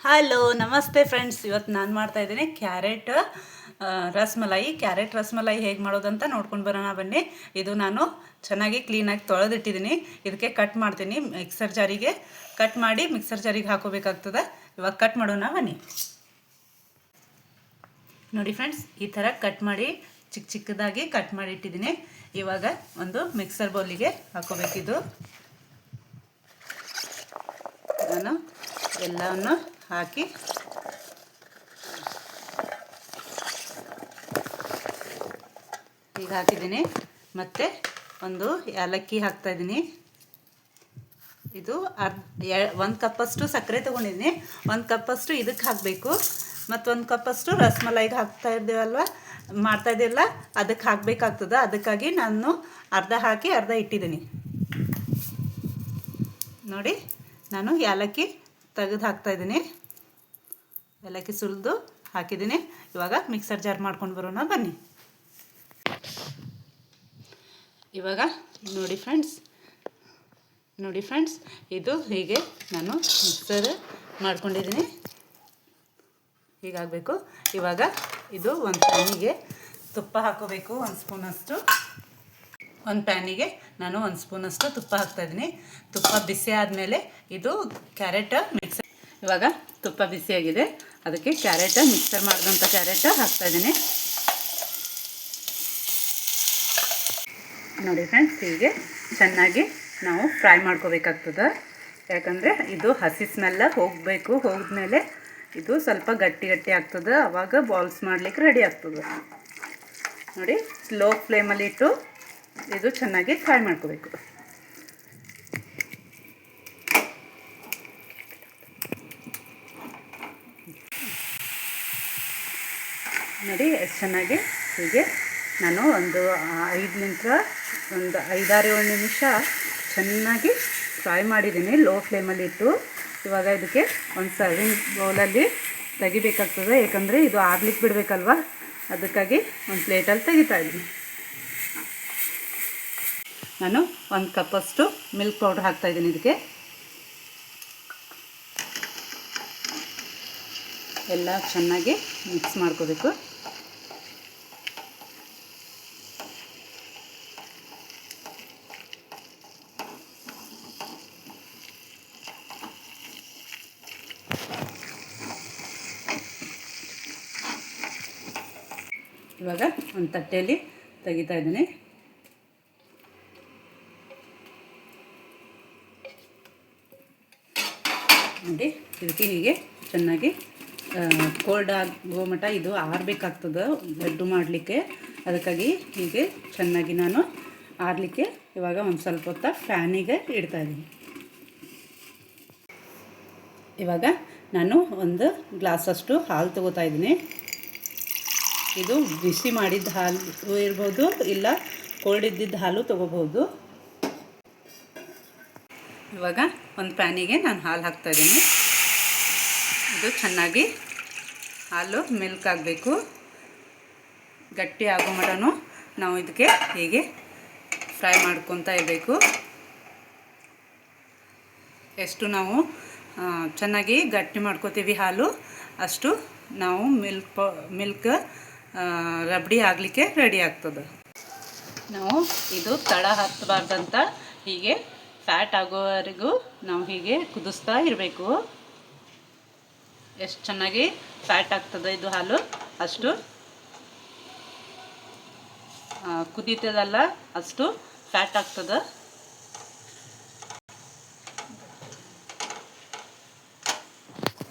Hello ನಮಸ್ತೆ friends. ಇವತ್ತು ನಾನು ಮಾಡ್ತಾಯಿದ್ದೀನಿ ಕ್ಯಾರೆಟ್ ರಸ್ಮಲಾಯಿ. ಕ್ಯಾರೆಟ್ ರಸ್ಮಲಾಯಿ ಹೇಗೆ ಮಾಡೋದಂತ ನೋಡ್ಕೊಂಡು ಬರೋಣ ಬನ್ನಿ. ಇದು ನಾನು ಚೆನ್ನಾಗಿ ಕ್ಲೀನಾಗಿ ತೊಳೆದಿಟ್ಟಿದ್ದೀನಿ. ಇದಕ್ಕೆ ಕಟ್ ಮಾಡ್ತೀನಿ. ಮಿಕ್ಸರ್ ಜಾರಿಗೆ ಕಟ್ ಮಾಡಿ ಮಿಕ್ಸರ್ ಜಾರಿಗೆ ಹಾಕೋಬೇಕಾಗ್ತದೆ. ಇವಾಗ ಕಟ್ ಮಾಡೋಣ ಬನ್ನಿ. ನೋಡಿ ಫ್ರೆಂಡ್ಸ್, ಈ ಥರ ಕಟ್ ಮಾಡಿ ಚಿಕ್ಕ ಚಿಕ್ಕದಾಗಿ ಕಟ್ ಮಾಡಿ ಇಟ್ಟಿದ್ದೀನಿ. ಇವಾಗ ಒಂದು ಮಿಕ್ಸರ್ ಬೌಲಿಗೆ ಹಾಕೋಬೇಕಿದು. ನಾನು ಎಲ್ಲವನ್ನು ಹಾಕಿ ಈಗ ಹಾಕಿದ್ದೀನಿ. ಮತ್ತು ಒಂದು ಏಲಕ್ಕಿ ಹಾಕ್ತಾಯಿದ್ದೀನಿ. ಇದು ಒಂದು ಕಪ್ಪಷ್ಟು ಸಕ್ಕರೆ ತೊಗೊಂಡಿದ್ದೀನಿ. ಒಂದು ಕಪ್ಪಷ್ಟು ಇದಕ್ಕೆ ಹಾಕಬೇಕು. ಮತ್ತು ಒಂದು ಕಪ್ಪಷ್ಟು ರಸ್ಮಲಾಯಿಗೆ ಹಾಕ್ತಾ ಇದ್ದೀವಲ್ವ, ಮಾಡ್ತಾಯಿದ್ದಿಲ್ಲ, ಅದಕ್ಕೆ ಹಾಕಬೇಕಾಗ್ತದೆ. ಅದಕ್ಕಾಗಿ ನಾನು ಅರ್ಧ ಹಾಕಿ ಅರ್ಧ ಇಟ್ಟಿದ್ದೀನಿ. ನೋಡಿ, ನಾನು ಏಲಕ್ಕಿ ತೆಗೆದು ಹಾಕ್ತಾಯಿದ್ದೀನಿ. ಏಲಕ್ಕಿ ಸುಲಿದು ಹಾಕಿದ್ದೀನಿ. ಇವಾಗ ಮಿಕ್ಸರ್ ಜಾರ್ ಮಾಡ್ಕೊಂಡು ಬರೋಣ ಬನ್ನಿ. ಇವಾಗ ನೋಡಿ ಫ್ರೆಂಡ್ಸ್, ಇದು ಹೀಗೆ ನಾನು ಮಿಕ್ಸರ್ ಮಾಡ್ಕೊಂಡಿದ್ದೀನಿ. ಹೀಗಾಗಬೇಕು. ಇವಾಗ ಇದು ಒಂದು ಪ್ಯಾನಿಗೆ ತುಪ್ಪ ಹಾಕೋಬೇಕು. ಒಂದು ಪ್ಯಾನಿಗೆ ನಾನು ಒಂದು ಸ್ಪೂನಷ್ಟು ತುಪ್ಪ ಹಾಕ್ತಾಯಿದ್ದೀನಿ. ತುಪ್ಪ ಬಿಸಿ ಆದಮೇಲೆ ಇದು ಕ್ಯಾರೆಟ್ ಮಿಕ್ಸರ್. ಇವಾಗ ತುಪ್ಪ ಬಿಸಿಯಾಗಿದೆ, ಅದಕ್ಕೆ ಕ್ಯಾರೆಟ್ ಮಿಕ್ಸರ್ ಮಾಡಿದಂಥ ಕ್ಯಾರೆಟ್ ಹಾಕ್ತಾಯಿದ್ದೀನಿ. ನೋಡಿ ಫ್ರೆಂಡ್ಸ್, ಹೀಗೆ ಚೆನ್ನಾಗಿ ನಾವು ಫ್ರೈ ಮಾಡ್ಕೋಬೇಕಾಗ್ತದೆ. ಯಾಕಂದರೆ ಇದು ಹಸಿ ಸ್ಮೆಲ್ಲ ಹೋಗಬೇಕು. ಹೋದ್ಮೇಲೆ ಇದು ಸ್ವಲ್ಪ ಗಟ್ಟಿ ಆಗ್ತದೆ. ಆವಾಗ ಬಾಲ್ಸ್ ಮಾಡಲಿಕ್ಕೆ ರೆಡಿ ಆಗ್ತದೆ. ನೋಡಿ, ಸ್ಲೋ ಫ್ಲೇಮಲ್ಲಿ ಇಟ್ಟು ಇದು ಚೆನ್ನಾಗಿ ಫ್ರೈ ಮಾಡ್ಕೋಬೇಕು. ನೋಡಿ ಎಷ್ಟು ಚೆನ್ನಾಗಿ ಹೀಗೆ ನಾನು ಒಂದು 5-7 ನಿಮಿಷ ಚೆನ್ನಾಗಿ ಫ್ರೈ ಮಾಡಿದ್ದೀನಿ ಲೋ ಫ್ಲೇಮಲ್ಲಿ ಇಟ್ಟು. ಇವಾಗ ಇದಕ್ಕೆ ಒಂದು ಸರ್ವಿಂಗ್ ಬೌಲಲ್ಲಿ ತೆಗಿಬೇಕಾಗ್ತದೆ. ಏಕೆಂದರೆ ಇದು ಆರ್ಲಿಕ್ಕೆ ಬಿಡಬೇಕಲ್ವ, ಅದಕ್ಕಾಗಿ ಒಂದು ಪ್ಲೇಟಲ್ಲಿ ತೆಗಿತಾ ಇದ್ದೀನಿ. ನಾನು ಒಂದು ಕಪ್ಪಷ್ಟು ಮಿಲ್ಕ್ ಪೌಡ್ರ್ ಹಾಕ್ತಾಯಿದ್ದೀನಿ. ಇದಕ್ಕೆ ಎಲ್ಲ ಚೆನ್ನಾಗಿ ಮಿಕ್ಸ್ ಮಾಡ್ಕೋಬೇಕು. ಇವಾಗ ಒಂದು ತಟ್ಟೆಯಲ್ಲಿ ತೆಗಿತಾ ಇದ್ದೀನಿ. ನೋಡಿ, ಇದಕ್ಕೆ ಹೀಗೆ ಚೆನ್ನಾಗಿ ಕೋಲ್ಡ್ ಆಗೋ ಮಟ್ಟ ಇದು ಆರಬೇಕಾಗ್ತದೆ ಲಡ್ಡು ಮಾಡಲಿಕ್ಕೆ. ಅದಕ್ಕಾಗಿ ಹೀಗೆ ಚೆನ್ನಾಗಿ ನಾನು ಆರಲಿಕ್ಕೆ ಇವಾಗ ಒಂದು ಸ್ವಲ್ಪ ಹೊತ್ತು ಫ್ಯಾನಿಗೆ ಇಡ್ತಾಯಿದ್ದೀನಿ. ಇವಾಗ ನಾನು ಒಂದು ಗ್ಲಾಸಷ್ಟು ಹಾಲು ತೊಗೋತಾ ಇದ್ದೀನಿ. ಇದು ಬಿಸಿ ಮಾಡಿದ ಹಾಲು ಇರ್ಬೋದು, ಇಲ್ಲ ಕೋಲ್ಡ್ ಇದ್ದಿದ್ದ ಹಾಲು ತೊಗೋಬೋದು. ಇವಾಗ ಒಂದು ಪ್ಯಾನಿಗೆ ನಾನು ಹಾಲು ಹಾಕ್ತಾಯಿದ್ದೀನಿ. ಇದು ಚೆನ್ನಾಗಿ ಹಾಲು ಮಿಲ್ಕ್ ಆಗಬೇಕು. ಗಟ್ಟಿ ಆಗೋ ಮಟನೂ ನಾವು ಇದಕ್ಕೆ ಹೀಗೆ ಫ್ರೈ ಮಾಡ್ಕೊತಾ ಇರಬೇಕು. ಎಷ್ಟು ನಾವು ಚೆನ್ನಾಗಿ ಗಟ್ಟಿ ಮಾಡ್ಕೋತೀವಿ ಹಾಲು, ಅಷ್ಟು ನಾವು ಮಿಲ್ಕ್ ರಬಡಿ ಆಗಲಿಕ್ಕೆ ರೆಡಿ ಆಗ್ತದೆ. ನಾವು ಇದು ತಳ ಹತ್ತಬಾರ್ದಂತ ಹೀಗೆ ಫ್ಯಾಟ್ ಆಗೋವರೆಗೂ ನಾವು ಹೀಗೆ ಕುದಿಸ್ತಾ ಇರಬೇಕು. ಎಷ್ಟು ಚೆನ್ನಾಗಿ ಫ್ಯಾಟ್ ಆಗ್ತದೆ ಇದು ಹಾಲು, ಅಷ್ಟು ಕುದೀತದಲ್ಲ ಅಷ್ಟು ಫ್ಯಾಟ್ ಆಗ್ತದೆ.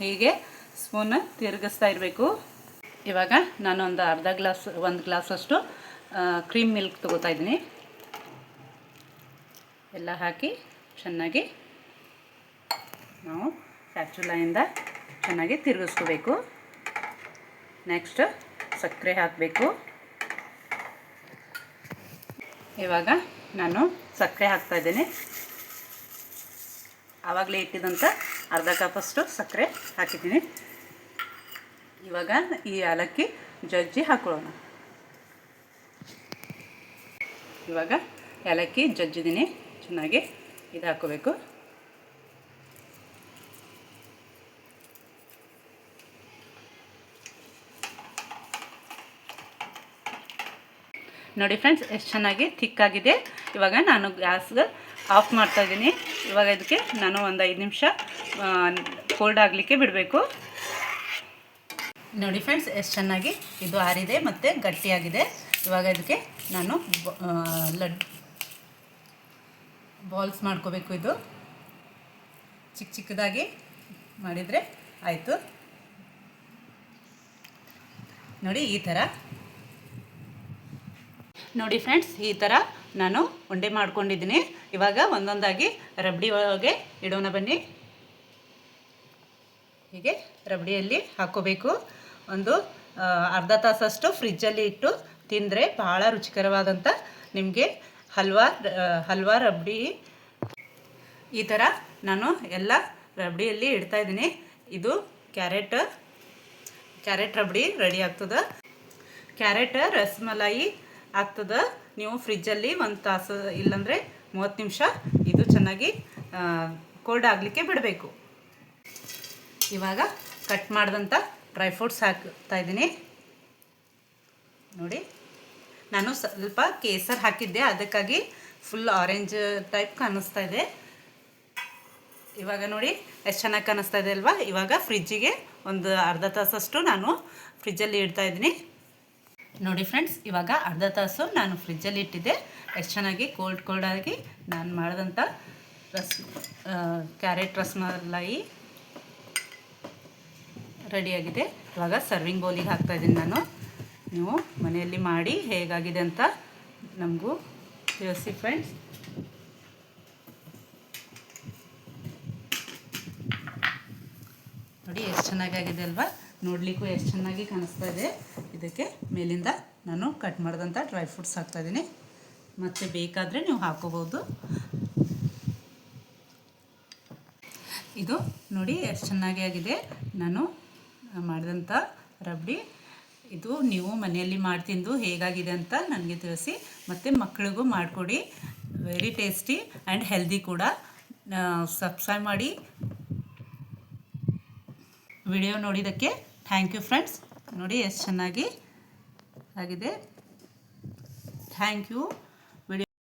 ಹೀಗೆ ಸ್ಪೂನ್ ತಿರುಗಿಸ್ತಾ ಇರಬೇಕು. ಇವಾಗ ನಾನು ಒಂದು ಗ್ಲಾಸಷ್ಟು ಕ್ರೀಮ್ ಮಿಲ್ಕ್ ತೊಗೋತಾ ಇದ್ದೀನಿ. ಎಲ್ಲ ಹಾಕಿ ಚೆನ್ನಾಗಿ ನಾವು ಸ್ಪ್ಯಾಚುಲಾಯಿಂದ ಚೆನ್ನಾಗಿ ತಿರುಗಿಸ್ಕೋಬೇಕು. ನೆಕ್ಸ್ಟ್ ಸಕ್ಕರೆ ಹಾಕಬೇಕು. ಇವಾಗ ನಾನು ಸಕ್ಕರೆ ಹಾಕ್ತಾಯಿದ್ದೀನಿ. ಆವಾಗಲೇ ಇಟ್ಟಿದ್ದಂಥ ಅರ್ಧ ಕಪ್ಪಷ್ಟು ಸಕ್ಕರೆ ಹಾಕಿದ್ದೀನಿ. ಇವಾಗ ಈ ಏಲಕ್ಕಿ ಜಜ್ಜಿ ಹಾಕೊಳ್ಳೋಣ. ಇವಾಗ ಏಲಕ್ಕಿ ಜಜ್ಜಿದ್ದೀನಿ, ಚೆನ್ನಾಗಿ ಇದು ಹಾಕೋಬೇಕು. ನೋಡಿ ಫ್ರೆಂಡ್ಸ್ ಎಷ್ಟು ಚೆನ್ನಾಗಿ ಥಿಕ್ಕಾಗಿದೆ. ಇವಾಗ ನಾನು ಗ್ಯಾಸ್ ಆಫ್ ಮಾಡ್ತಾಯಿದ್ದೀನಿ. ಇವಾಗ ಇದಕ್ಕೆ ನಾನು ಒಂದು 5 ನಿಮಿಷ ಕೋಲ್ಡ್ ಆಗಲಿಕ್ಕೆ ಬಿಡಬೇಕು. ನೋಡಿ ಫ್ರೆಂಡ್ಸ್ ಎಷ್ಟು ಚೆನ್ನಾಗಿ ಇದು ಆರಿದೆ ಮತ್ತು ಗಟ್ಟಿಯಾಗಿದೆ. ಇವಾಗ ಇದಕ್ಕೆ ನಾನು ಬಾಲ್ಸ್ ಮಾಡ್ಕೋಬೇಕು. ಇದು ಚಿಕ್ಕ ಚಿಕ್ಕದಾಗಿ ಮಾಡಿದರೆ ಆಯಿತು. ನೋಡಿ ಈ ಥರ. ನೋಡಿ ಫ್ರೆಂಡ್ಸ್ ಈ ಥರ ನಾನು ಉಂಡೆ ಮಾಡ್ಕೊಂಡಿದ್ದೀನಿ. ಇವಾಗ ಒಂದೊಂದಾಗಿ ರಬಡಿ ಒಳಗೆ ಇಡೋಣ ಬನ್ನಿ. ಹೀಗೆ ರಬಡಿಯಲ್ಲಿ ಹಾಕ್ಕೋಬೇಕು. ಒಂದು ಅರ್ಧ ತಾಸಷ್ಟು ಫ್ರಿಜ್ಜಲ್ಲಿ ಇಟ್ಟು ತಿಂದರೆ ಭಾಳ ರುಚಿಕರವಾದಂಥ ನಿಮಗೆ ಹಲ್ವಾ ರಬಡಿ. ಈ ಥರ ನಾನು ಎಲ್ಲ ರಬಡಿಯಲ್ಲಿ ಇಡ್ತಾಯಿದ್ದೀನಿ. ಇದು ಕ್ಯಾರೆಟ್ ರಬಡಿ ರೆಡಿ ಆಗ್ತದೆ. ಕ್ಯಾರೆಟ್ ರಸಮಲಾಯಿ ಆಗ್ತದೆ. ನೀವು ಫ್ರಿಜ್ಜಲ್ಲಿ 1 ತಾಸು ಇಲ್ಲಾಂದರೆ 30 ನಿಮಿಷ ಇದು ಚೆನ್ನಾಗಿ ಕೋಲ್ಡ್ ಆಗಲಿಕ್ಕೆ ಬಿಡಬೇಕು. ಇವಾಗ ಕಟ್ ಮಾಡಿದಂಥ ಡ್ರೈ ಫ್ರೂಟ್ಸ್ ಹಾಕ್ತಾಯಿದ್ದೀನಿ. ನೋಡಿ ನಾನು ಸ್ವಲ್ಪ ಕೇಸರ್ ಹಾಕಿದ್ದೆ, ಅದಕ್ಕಾಗಿ ಫುಲ್ ಆರೆಂಜ್ ಟೈಪ್ ಕಾಣಿಸ್ತಾ ಇದೆ. ಇವಾಗ ನೋಡಿ ಎಷ್ಟು ಚೆನ್ನಾಗಿ ಕಾಣಿಸ್ತಾ ಇದೆ ಅಲ್ವಾ. ಇವಾಗ ಫ್ರಿಜ್ಜಿಗೆ ಒಂದು ಅರ್ಧ ತಾಸಷ್ಟು ನಾನು ಫ್ರಿಜ್ಜಲ್ಲಿ ಇಡ್ತಾಯಿದ್ದೀನಿ. ನೋಡಿ ಫ್ರೆಂಡ್ಸ್ ಇವಾಗ ಅರ್ಧ ತಾಸು ನಾನು ಫ್ರಿಜ್ಜಲ್ಲಿ ಇಟ್ಟಿದ್ದೆ. ಎಷ್ಟು ಚೆನ್ನಾಗಿ ಕೋಲ್ಡಾಗಿ ನಾನು ಮಾಡಿದಂಥ ಕ್ಯಾರೆಟ್ ರಸಮಲಾಯಿ ರೆಡಿಯಾಗಿದೆ. ಇವಾಗ ಸರ್ವಿಂಗ್ ಬೌಲಿಗೆ ಹಾಕ್ತಾಯಿದ್ದೀನಿ ನಾನು. ನೀವು ಮನೆಯಲ್ಲಿ ಮಾಡಿ ಹೇಗಾಗಿದೆ ಅಂತ ನಮಗೂ ತಿಳಿಸಿ ಫ್ರೆಂಡ್ಸ್. ನೋಡಿ ಎಷ್ಟು ಚೆನ್ನಾಗಾಗಿದೆ ಅಲ್ವಾ. ನೋಡಲಿಕ್ಕೂ ಎಷ್ಟು ಚೆನ್ನಾಗಿ ಕಾಣಿಸ್ತಾ ಇದೆ. ಇದಕ್ಕೆ ಮೇಲಿಂದ ನಾನು ಕಟ್ ಮಾಡಿದಂಥ ಡ್ರೈ ಫ್ರೂಟ್ಸ್ ಹಾಕ್ತಾಯಿದ್ದೀನಿ. ಮತ್ತು ಬೇಕಾದರೆ ನೀವು ಹಾಕೋಬೋದು. ಇದು ನೋಡಿ ಎಷ್ಟು ಚೆನ್ನಾಗಿ ಆಗಿದೆ ನಾನು ಮಾಡಿದಂಥ ರಬಡಿ. ಇದು ನೀವು ಮನೆಯಲ್ಲಿ ಮಾಡಿ ತಿಂದು ಹೇಗಾಗಿದೆ ಅಂತ ನನಗೆ ತಿಳಿಸಿ. ಮತ್ತು ಮಕ್ಕಳಿಗೂ ಮಾಡಿಕೊಡಿ. ವೆರಿ ಟೇಸ್ಟಿ ಆ್ಯಂಡ್ ಹೆಲ್ದಿ ಕೂಡ. ಸಬ್ಸ್ಕ್ರೈಬ್ ಮಾಡಿ. ವಿಡಿಯೋ ನೋಡಿದ್ದಕ್ಕೆ ಥ್ಯಾಂಕ್ ಯು ಫ್ರೆಂಡ್ಸ್. ನೋಡಿ ಎಷ್ಟು ಚೆನ್ನಾಗಿ ಆಗಿದೆ. Thank you.